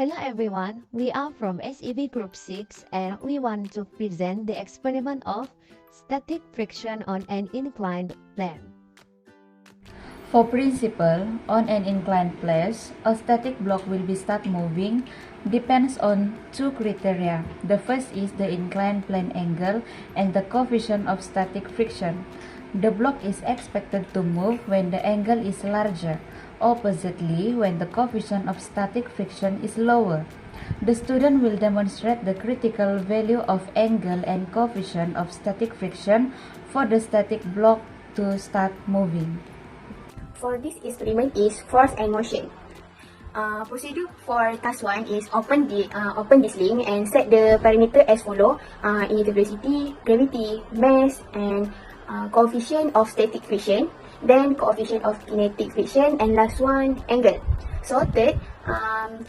Hello everyone, we are from SEB Group 6 and we want to present the experiment of static friction on an inclined plane. For principle, on an inclined plane, a static block will be start moving depends on two criteria. The first is the inclined plane angle and the coefficient of static friction. The block is expected to move when the angle is larger, oppositely when the coefficient of static friction is lower. The student will demonstrate the critical value of angle and coefficient of static friction for the static block to start moving. For this experiment is force and motion. Procedure for task 1 is open this link and set the parameter as follow: initial velocity, gravity, mass, and coefficient of static friction, then coefficient of kinetic friction, and last one, angle. So third,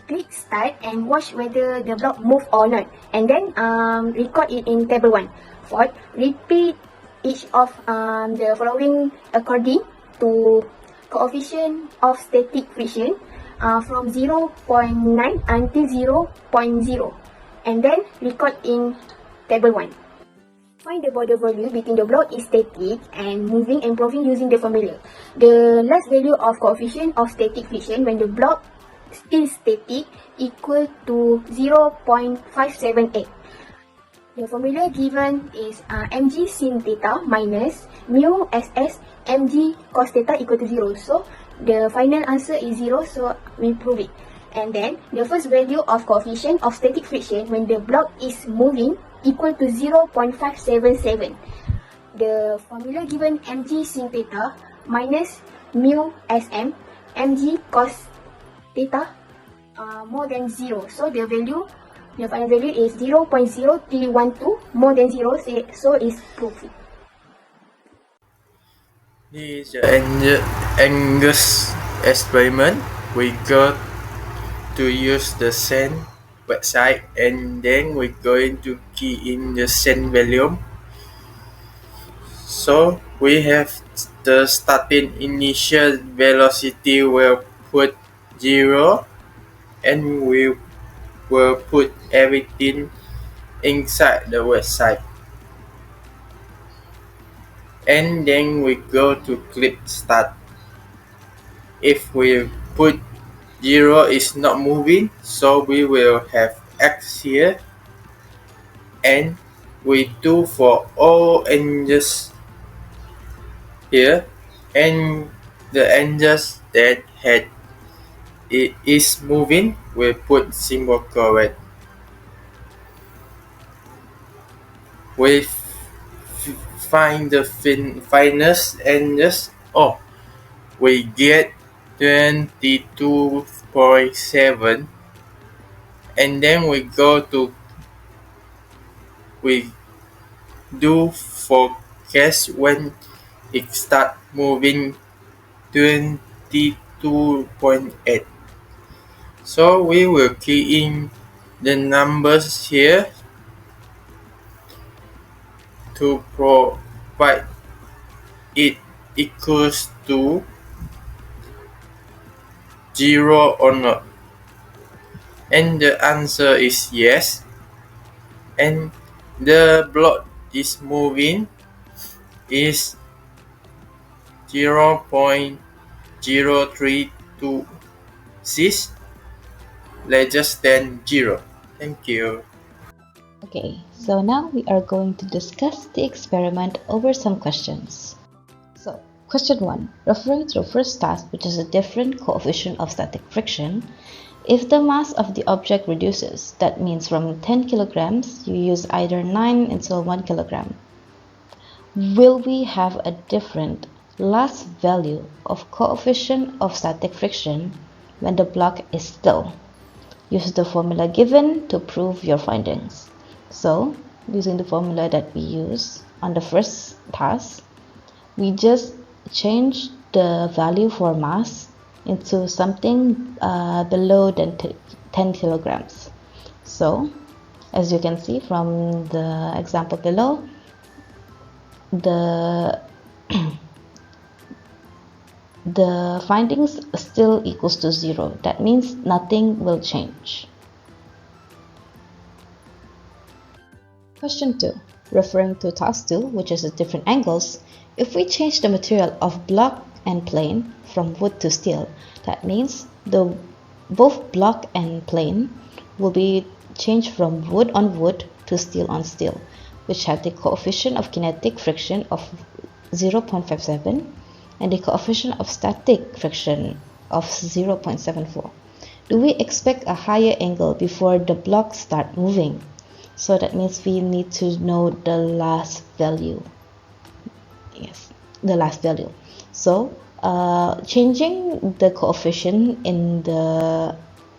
click start and watch whether the block move or not, and then record it in table 1. Fourth, repeat each of the following according to coefficient of static friction from 0.9 until 0.0, and then record in table 1. Find the border value between the block is static and moving and proving using the formula. The last value of coefficient of static friction when the block still static equal to 0.578. The formula given is mg sin theta minus mu ss mg cos theta equal to 0. So the final answer is 0, so we prove it. And then the first value of coefficient of static friction when the block is moving equal to 0.577. The formula given mg sin theta minus mu sm mg cos theta more than 0. So the final value is 0.0312 more than 0, so is proof. This is the Angus experiment. We got to use the same website and then we're going to key in the same volume. So we have the starting initial velocity will put 0 and we will put everything inside the website. And then we go to click start. If we put 0 is not moving, so we will have X here, and we do for all angles here, and the angles that it is moving we put symbol correct. We find the finest angles. We get 22.7, and then we do forecast when it start moving 22.8. So we will key in the numbers here to provide it equals to 0 or not, and the answer is yes, and the block is moving is 0.0326 less than 0. Thank you. Okay, so now we are going to discuss the experiment over some questions. So, question 1. Referring to the first task, which is a different coefficient of static friction, if the mass of the object reduces, that means from 10 kilograms, you use either 9 until 1 kilogram. Will we have a different last value of coefficient of static friction when the block is still? Use the formula given to prove your findings. So, using the formula that we use on the first task, we just change the value for mass into something below than 10 kilograms. So, as you can see from the example below, the findings still equals to 0. That means nothing will change. Question 2. Referring to task 2, which is the different angles, if we change the material of block and plane from wood to steel, that means both block and plane will be changed from wood on wood to steel on steel, which have the coefficient of kinetic friction of 0.57 and the coefficient of static friction of 0.74. Do we expect a higher angle before the blocks start moving? So that means we need to know the last value. Yes, the last value. So changing the coefficient in the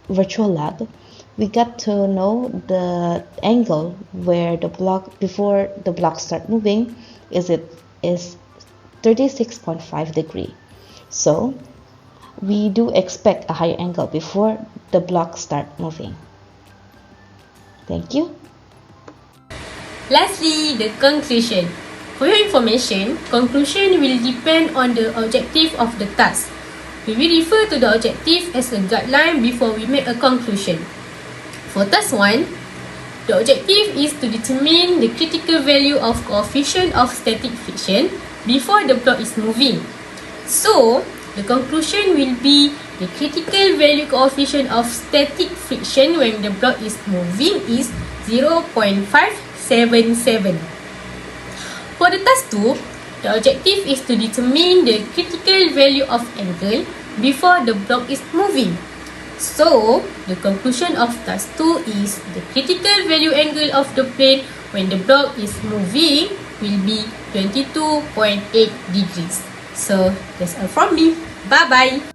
virtual lab, we got to know the angle where the block before the blocks start moving is 36.5 degree. So we do expect a higher angle before the blocks start moving. Thank you. Lastly, the conclusion. For your information, conclusion will depend on the objective of the task. We will refer to the objective as a guideline before we make a conclusion. For task 1, the objective is to determine the critical value of coefficient of static friction before the block is moving. So, the conclusion will be the critical value coefficient of static friction when the block is moving is 0.577. For the task 2, the objective is to determine the critical value of angle before the block is moving. So, the conclusion of task 2 is the critical value angle of the plane when the block is moving will be 22.8 degrees. So, that's all from me. Bye-bye.